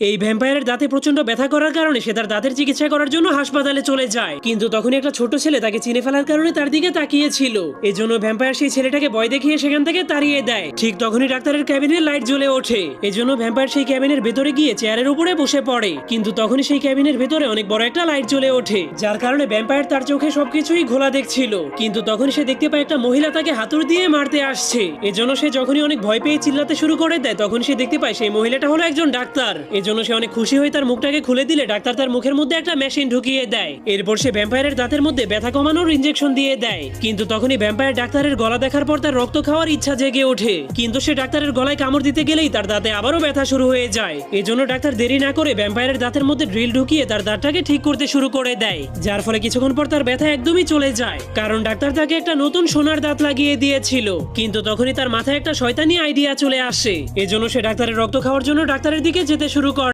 এই ভ্যাম্পায়ারের দাঁতে প্রচন্ড ব্যথা করার কারণে সে তার দাঁতের চিকিৎসা করার জন্য হাসপাতালে চলে যায়, কিন্তু তখনই একটা ছোট ছেলে তাকে চিনে ফেলার কারণে তার দিকে তাকিয়েছিল। এজন্য ভ্যাম্পায়ার সেই ছেলেটাকে ভয় দেখিয়ে সেখান থেকে তাড়িয়ে দেয়। ঠিক তখনই ডাক্তারের ক্যাবিনে লাইট জ্বলে ওঠে। এজন্য ভ্যাম্পায়ার সেই ক্যাবিনের ভেতরে গিয়ে চেয়ারের উপরে বসে পড়ে, কিন্তু তখনই সেই ক্যাবিনের ভেতরে অনেক বড় একটা লাইট জ্বলে ওঠে, যার কারণে ভ্যাম্পায়ার তার চোখে সবকিছুই ঘোলা দেখছিল। কিন্তু তখন সে দেখতে পায় একটা মহিলা তাকে হাতুড়ি দিয়ে মারতে আসছে। এজন্য সে যখনই অনেক ভয় পেয়ে চিল্লাতে শুরু করে দেয়, তখন সে দেখতে পায় সেই মহিলাটা হলো একজন ডাক্তার। এজন্য সে অনেক খুশি হয়ে তার মুখটাকে খুলে দিলে ডাক্তার তার মুখের মধ্যে একটা মেশিন ঢুকিয়ে দেয়। এরপর সে ভ্যাম্পায়ারের দাঁতের মধ্যে ব্যথা কমানোর ইনজেকশন দিয়ে দেয়। কিন্তু তখনই ভ্যাম্পায়ার ডাক্তারের গলা দেখার পর তার রক্ত খাওয়ার ইচ্ছা জেগে ওঠে, কিন্তু সে ডাক্তারের গলায় কামড় দিতে গেলেই তার দাঁতে আবারও ব্যথা শুরু হয়ে যায়। এজন্য ডাক্তার দেরি না করে ভ্যাম্পায়ারের দাঁতের মধ্যে ড্রিল ঢুকিয়ে তার দাঁতটাকে ঠিক করতে শুরু করে দেয়, যার ফলে কিছুক্ষণ পর তার ব্যথা একদমই চলে যায়, কারণ ডাক্তার তাকে একটা নতুন সোনার দাঁত লাগিয়ে দিয়েছিল। কিন্তু তখনই তার মাথায় একটা শয়তানি আইডিয়া চলে আসে। এজন্য সে ডাক্তারের রক্ত খাওয়ার জন্য ডাক্তারের দিকে যেতে শুরু